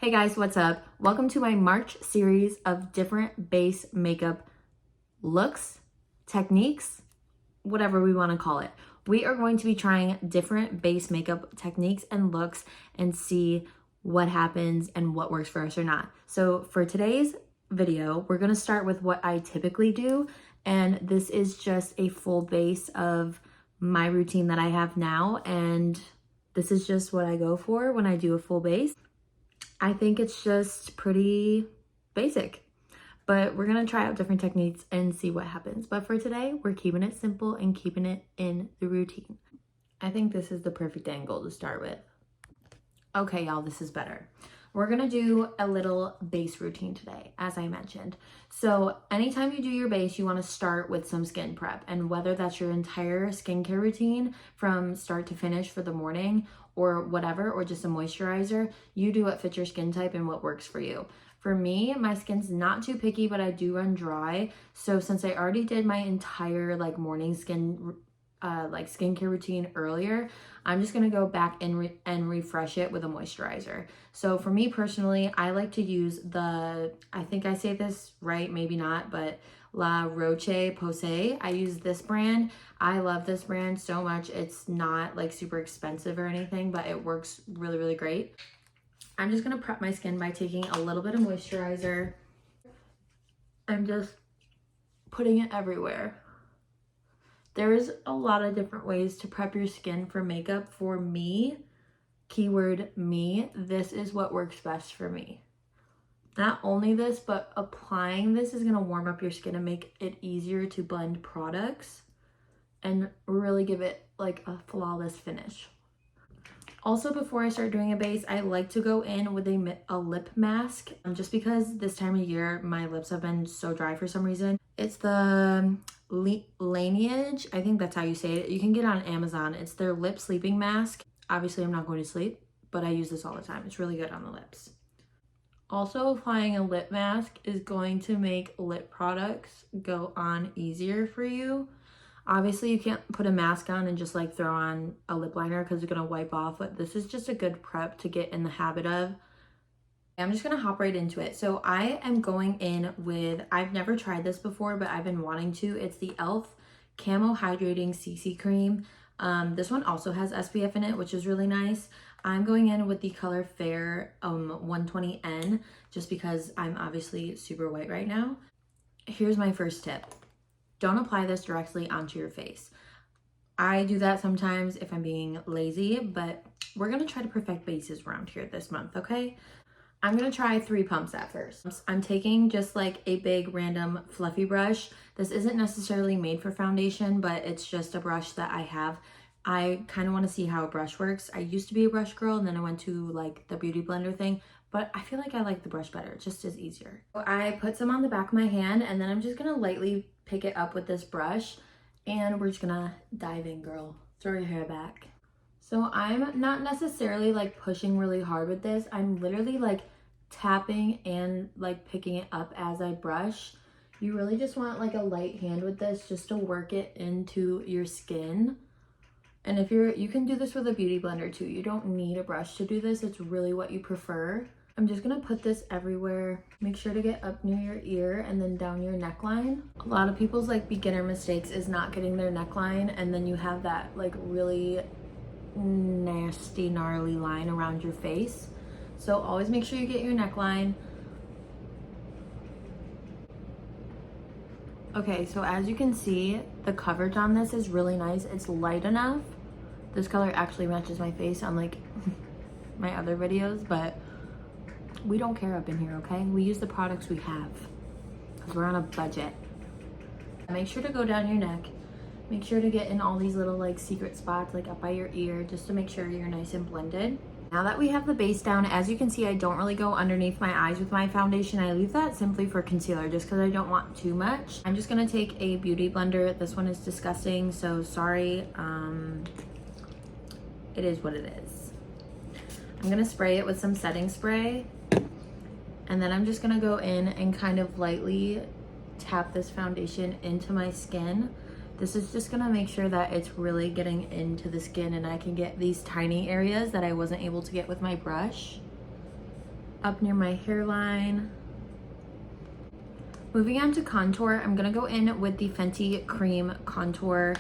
Hey guys, what's up? Welcome to my March series of different base makeup looks, techniques, whatever we want to call it. We are going to be trying different base makeup techniques and looks and see what happens and what works for us or not. So for today's video, we're going to start with what I typically do, and this is just a full base of my routine that I have now, and this is just what I go for when I do a full base. I think it's just pretty basic, but we're gonna try out different techniques and see what happens. But for today, we're keeping it simple and keeping it in the routine. I think this is the perfect angle to start with. Okay, y'all, this is better. We're gonna do a little base routine today, as I mentioned. So anytime you do your base, you wanna start with some skin prep, and whether that's your entire skincare routine from start to finish for the morning or whatever, or just a moisturizer, you do what fits your skin type and what works for you. For me, my skin's not too picky, but I do run dry. So since I already did my entire morning skincare routine earlier, I'm just gonna go back and refresh it with a moisturizer. So for me personally, I like to use the, I think I say this right, maybe not, but La Roche-Posay. I use this brand. I love this brand so much. It's not super expensive or anything, but it works really, really great. I'm just gonna prep my skin by taking a little bit of moisturizer and just putting it everywhere. There's a lot of different ways to prep your skin for makeup. For me, keyword me, this is what works best for me. Not only this, but applying this is gonna warm up your skin and make it easier to blend products and really give it a flawless finish. Also, before I start doing a base, I like to go in with a lip mask, just because this time of year, my lips have been so dry for some reason. It's the Laneige, I think that's how you say it. You can get it on Amazon. It's their lip sleeping mask. Obviously, I'm not going to sleep, but I use this all the time. It's really good on the lips. Also, applying a lip mask is going to make lip products go on easier for you. Obviously, you can't put a mask on and just throw on a lip liner because it's going to wipe off, but this is just a good prep to get in the habit of. I'm just going to hop right into it. So I am going in with, I've never tried this before, but I've been wanting to. It's the e.l.f. Camo Hydrating CC Cream. This one also has SPF in it, which is really nice. I'm going in with the color Fair 120N just because I'm obviously super white right now. Here's my first tip. Don't apply this directly onto your face. I do that sometimes if I'm being lazy, but we're gonna try to perfect bases around here this month, okay? I'm gonna try 3 pumps at first. I'm taking just a big random fluffy brush. This isn't necessarily made for foundation, but it's just a brush that I have. I kind of want to see how a brush works. I used to be a brush girl, and then I went to the beauty blender thing, but I feel like I like the brush better. It just is easier. So I put some on the back of my hand, and then I'm just gonna lightly pick it up with this brush, and we're just gonna dive in, girl. Throw your hair back. So I'm not necessarily pushing really hard with this. I'm literally tapping and picking it up as I brush. You really just want a light hand with this just to work it into your skin. And if you can do this with a beauty blender too. You don't need a brush to do this. It's really what you prefer. I'm just gonna put this everywhere. Make sure to get up near your ear and then down your neckline. A lot of people's beginner mistakes is not getting their neckline, and then you have that really nasty, gnarly line around your face. So always make sure you get your neckline. Okay, so as you can see, the coverage on this is really nice. It's light enough. This color actually matches my face on my other videos, but we don't care up in here, okay? We use the products we have because we're on a budget. Make sure to go down your neck. Make sure to get in all these little secret spots up by your ear, just to make sure you're nice and blended. Now that we have the base down, as you can see, I don't really go underneath my eyes with my foundation. I leave that simply for concealer just because I don't want too much. I'm just gonna take a beauty blender. This one is disgusting, so sorry. It is what it is. I'm gonna spray it with some setting spray, and then I'm just gonna go in and kind of lightly tap this foundation into my skin. This is just gonna make sure that it's really getting into the skin, and I can get these tiny areas that I wasn't able to get with my brush. up near my hairline. Moving on to contour, I'm gonna go in with the Fenty Cream Contour.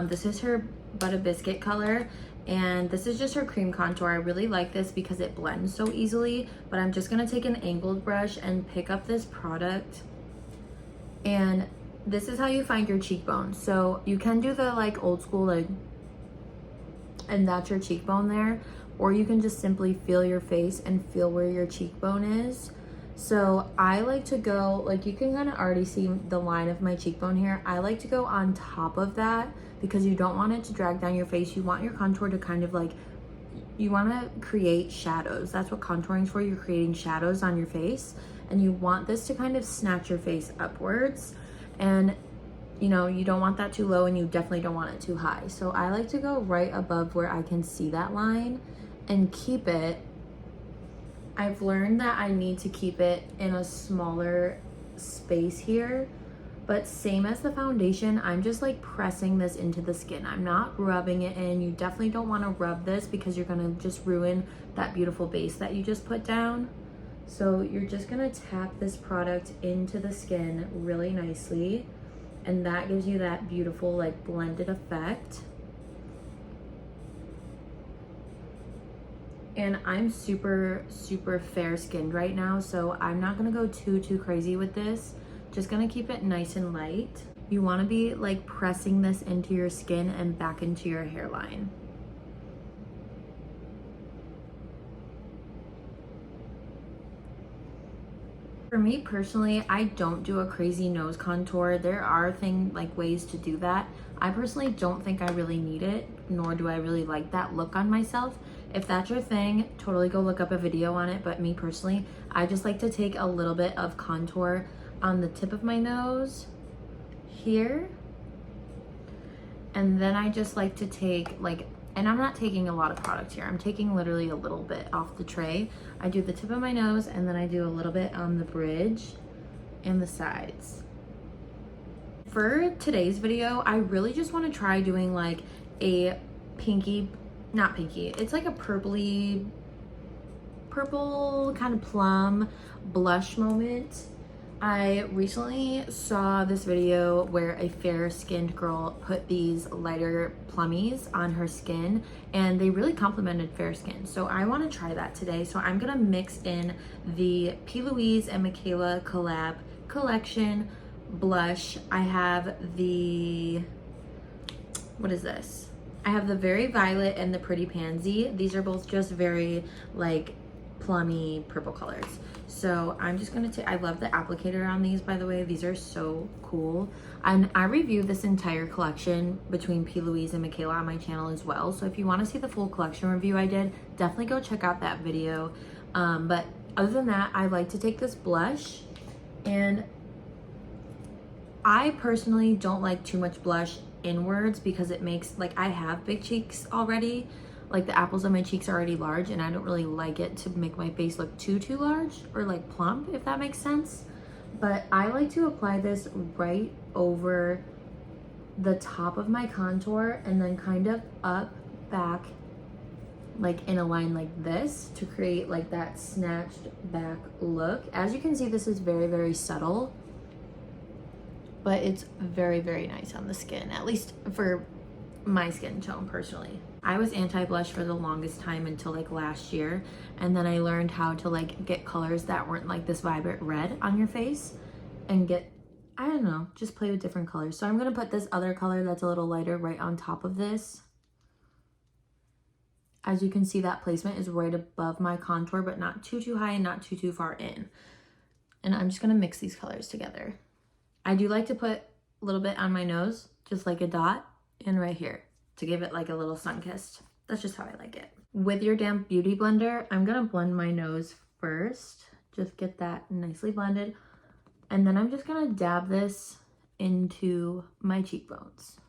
This is her Butter Biscuit color, and this is just her cream contour. I really like this because it blends so easily, but I'm just gonna take an angled brush and pick up this product. And this is how you find your cheekbone. So you can do the like old school, like, and that's your cheekbone there, or you can just simply feel your face and feel where your cheekbone is. So I like to go, like, you can kind of already see the line of my cheekbone here. I like to go on top of that because you don't want it to drag down your face. You want your contour to kind of like, you want to create shadows. That's what contouring is for. You're creating shadows on your face, and you want this to kind of snatch your face upwards. And you know, you don't want that too low, and you definitely don't want it too high. So I like to go right above where I can see that line and keep it. I've learned that I need to keep it in a smaller space here, but same as the foundation, I'm just like pressing this into the skin. I'm not rubbing it in. You definitely don't want to rub this because you're gonna just ruin that beautiful base that you just put down. So you're just gonna tap this product into the skin really nicely, and that gives you that beautiful like blended effect. And I'm super fair skinned right now, so I'm not gonna go too crazy with this. Just gonna keep it nice and light. You wanna be like pressing this into your skin and back into your hairline. For me personally, I don't do a crazy nose contour. There are ways to do that. I personally don't think I really need it, nor do I really like that look on myself. If that's your thing, totally go look up a video on it. But me personally, I just like to take a little bit of contour on the tip of my nose here. And then I just like to take and I'm not taking a lot of product here. I'm taking literally a little bit off the tray. I do the tip of my nose, and then I do a little bit on the bridge and the sides. For today's video, I really just want to try doing like a not pinky, it's like a purple kind of plum blush moment. I recently saw this video where a fair-skinned girl put these lighter plummies on her skin, and they really complemented fair skin. So I want to try that today. So I'm gonna mix in the P. Louise and Michaela collab collection blush. I have the, what is this? I have the Very Violet and the Pretty Pansy. These are both just very like plummy purple colors. So I'm just gonna I love the applicator on these, by the way. These are so cool. And I reviewed this entire collection between P. Louise and Michaela on my channel as well. So if you want to see the full collection review I did, definitely go check out that video. But other than that, I like to take this blush, and I personally don't like too much blush inwards because it makes, like, I have big cheeks already. Like, the apples on my cheeks are already large, and I don't really like it to make my face look too large or like plump, if that makes sense. But I like to apply this right over the top of my contour and then kind of up back, like in a line like this, to create like that snatched back look. As you can see, this is very subtle, but it's very nice on the skin, at least for my skin tone personally. I was anti-blush for the longest time until like last year, and then I learned how to like get colors that weren't like this vibrant red on your face and get, I don't know, just play with different colors. So I'm gonna put this other color that's a little lighter right on top of this. As you can see, that placement is right above my contour, but not too high and not too far in. And I'm just gonna mix these colors together. I do like to put a little bit on my nose, just like a dot, and right here, to give it like a little sun-kissed. That's just how I like it. With your damp beauty blender, I'm gonna blend my nose first. Just get that nicely blended. And then I'm just gonna dab this into my cheekbones,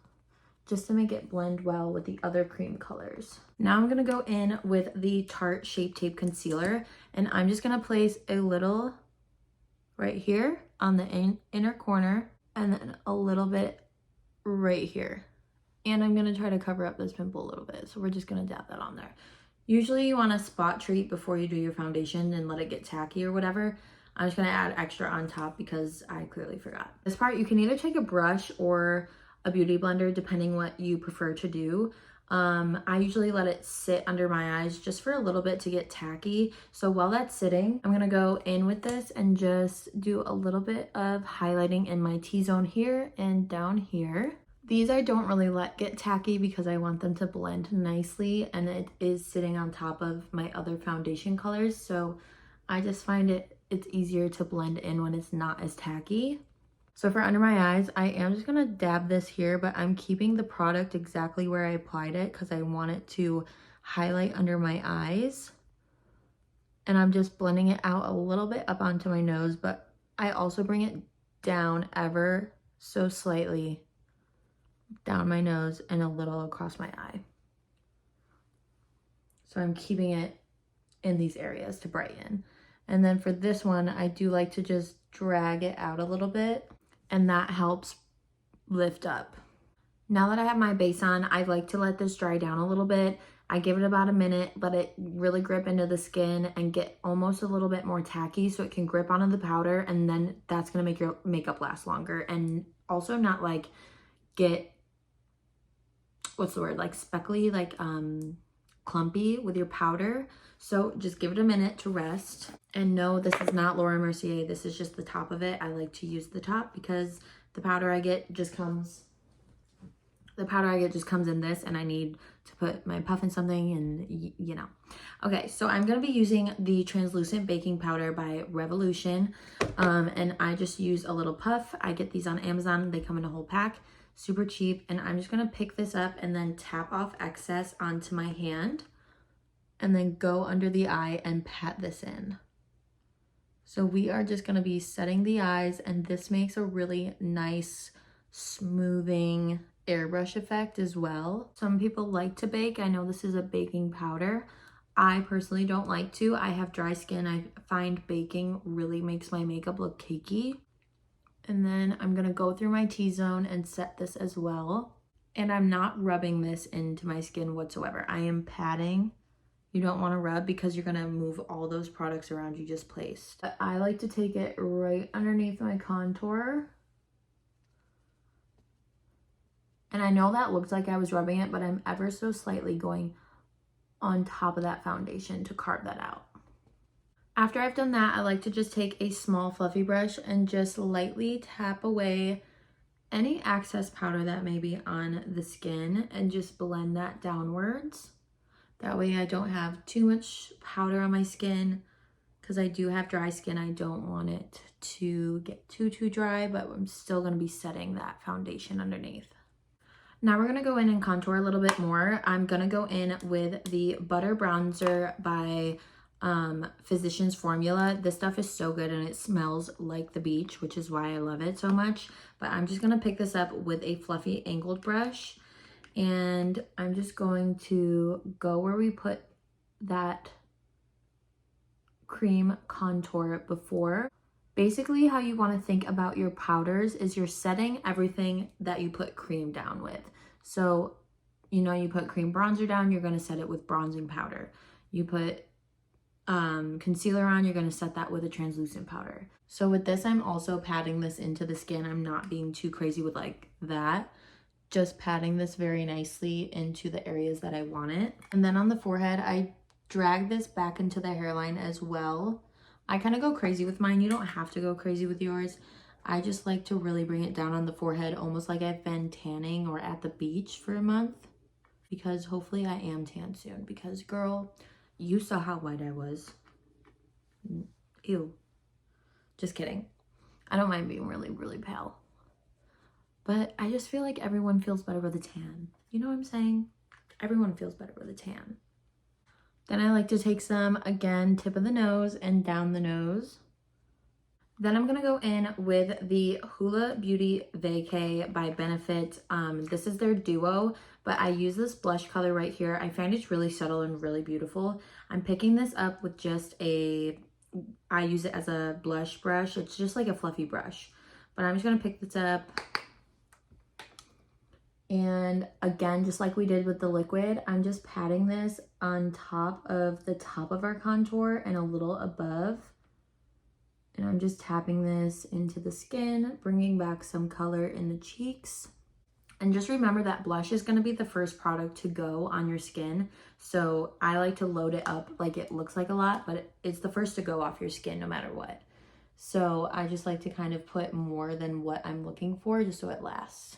just to make it blend well with the other cream colors. Now I'm gonna go in with the Tarte Shape Tape Concealer, and I'm just gonna place a little right here on the inner corner, and then a little bit right here. And I'm gonna try to cover up this pimple a little bit, so we're just gonna dab that on there. Usually you want to spot treat before you do your foundation and let it get tacky or whatever. I'm just going to add extra on top because I clearly forgot. This part, you can either take a brush or a beauty blender depending what you prefer to do. I usually let it sit under my eyes just for a little bit to get tacky. So while that's sitting, I'm gonna go in with this and just do a little bit of highlighting in my T-zone here and down here. These I don't really let get tacky because I want them to blend nicely, and it is sitting on top of my other foundation colors. So I just find it's easier to blend in when it's not as tacky. So for under my eyes, I am just gonna dab this here, but I'm keeping the product exactly where I applied it because I want it to highlight under my eyes. And I'm just blending it out a little bit up onto my nose, but I also bring it down ever so slightly down my nose and a little across my eye. So I'm keeping it in these areas to brighten. And then for this one, I do like to just drag it out a little bit, and that helps lift up. Now that I have my base on, I like to let this dry down a little bit. I give it about a minute, let it really grip into the skin and get almost a little bit more tacky so it can grip onto the powder, and then that's gonna make your makeup last longer and also not like get, what's the word, like speckly, like clumpy with your powder. So just give it a minute to rest. And no, this is not Laura Mercier. This is just the top of it. I like to use the top because the powder I get just comes in this, and I need to put my puff in something, and you know. Okay, so I'm gonna be using the translucent baking powder by Revolution, and I just use a little puff. I get these on Amazon. They come in a whole pack, super cheap. And I'm just gonna pick this up and then tap off excess onto my hand, and then go under the eye and pat this in. So we are just gonna be setting the eyes, and this makes a really nice smoothing airbrush effect as well. Some people like to bake. I know this is a baking powder. I personally don't like to. I have dry skin. I find baking really makes my makeup look cakey. And then I'm gonna go through my T-zone and set this as well. And I'm not rubbing this into my skin whatsoever. I am patting. You don't want to rub because you're going to move all those products around you just placed. But I like to take it right underneath my contour. And I know that looks like I was rubbing it, but I'm ever so slightly going on top of that foundation to carve that out. After I've done that, I like to just take a small fluffy brush and just lightly tap away any excess powder that may be on the skin and just blend that downwards. That way I don't have too much powder on my skin because I do have dry skin. I don't want it to get too dry, but I'm still going to be setting that foundation underneath. Now we're going to go in and contour a little bit more. I'm going to go in with the Butter Bronzer by Physicians Formula. This stuff is so good and it smells like the beach, which is why I love it so much. But I'm just going to pick this up with a fluffy angled brush. And I'm just going to go where we put that cream contour before. Basically, how you want to think about your powders is you're setting everything that you put cream down with. So, you know, you put cream bronzer down, you're going to set it with bronzing powder. You put concealer on, you're going to set that with a translucent powder. So with this, I'm also patting this into the skin. I'm not being too crazy with like that. Just patting this very nicely into the areas that I want it. And then on the forehead, I drag this back into the hairline as well. I kind of go crazy with mine. You don't have to go crazy with yours. I just like to really bring it down on the forehead, almost like I've been tanning or at the beach for a month, because hopefully I am tan soon, because girl, you saw how white I was. Ew. Just kidding. I don't mind being really pale. But I just feel like everyone feels better with a tan. You know what I'm saying? Everyone feels better with a tan. Then I like to take some, again, tip of the nose and down the nose. Then I'm going to go in with the Hoola Beauty Vacay by Benefit. This is their duo, but I use this blush color right here. I find it's really subtle and really beautiful. I'm picking this up with just I use it as a blush brush. It's just like a fluffy brush. But I'm just going to pick this up. And again, just like we did with the liquid, I'm just patting this on top of our contour and a little above. And I'm just tapping this into the skin, bringing back some color in the cheeks. And just remember that blush is going to be the first product to go on your skin. So I like to load it up like it looks like a lot, but it's the first to go off your skin no matter what. So I just like to kind of put more than what I'm looking for just so it lasts.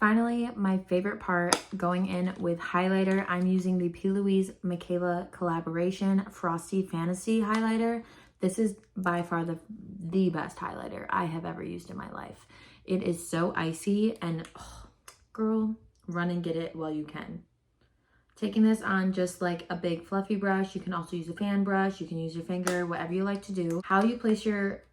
Finally, my favorite part, going in with highlighter, I'm using the P. Louise Michaela collaboration Frosty Fantasy highlighter. This is by far the best highlighter I have ever used in my life. It is so icy and girl, run and get it while you can. Taking this on just like a big fluffy brush. You can also use a fan brush. You can use your finger, whatever you like to do. How you place your,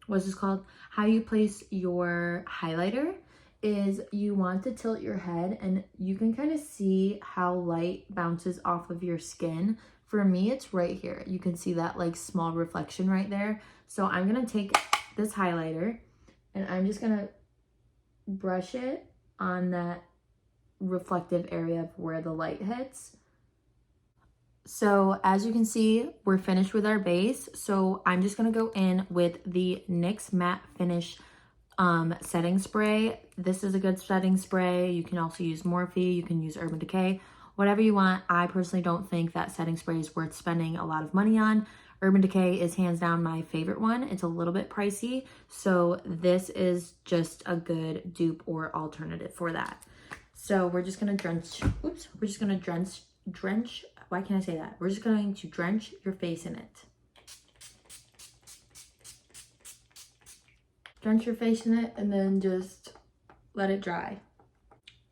what's this called? How you place your highlighter is you want to tilt your head and you can kind of see how light bounces off of your skin. For me, it's right here. You can see that like small reflection right there. So I'm gonna take this highlighter and I'm just gonna brush it on that reflective area of where the light hits. So as you can see, we're finished with our base. So I'm just gonna go in with the NYX Matte Finish setting spray. This is a good setting spray. You can also use Morphe, you can use Urban Decay, whatever you want. I personally don't think that setting spray is worth spending a lot of money on. Urban Decay is hands down my favorite one. It's a little bit pricey, so this is just a good dupe or alternative for that. So we're just gonna drench, we're just gonna drench, why can't I say that? We're just going to drench your face in it. Drench your face in it and then just let it dry.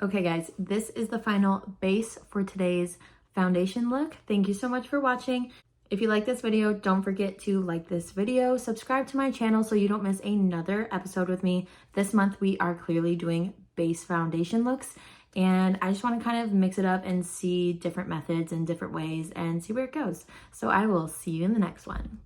Okay guys, this is the final base for today's foundation look. Thank you so much for watching. If you like this video, don't forget to like this video, subscribe to my channel so you don't miss another episode with me. This month we are clearly doing base foundation looks, and I just want to kind of mix it up and see different methods and different ways and see where it goes. So I will see you in the next one.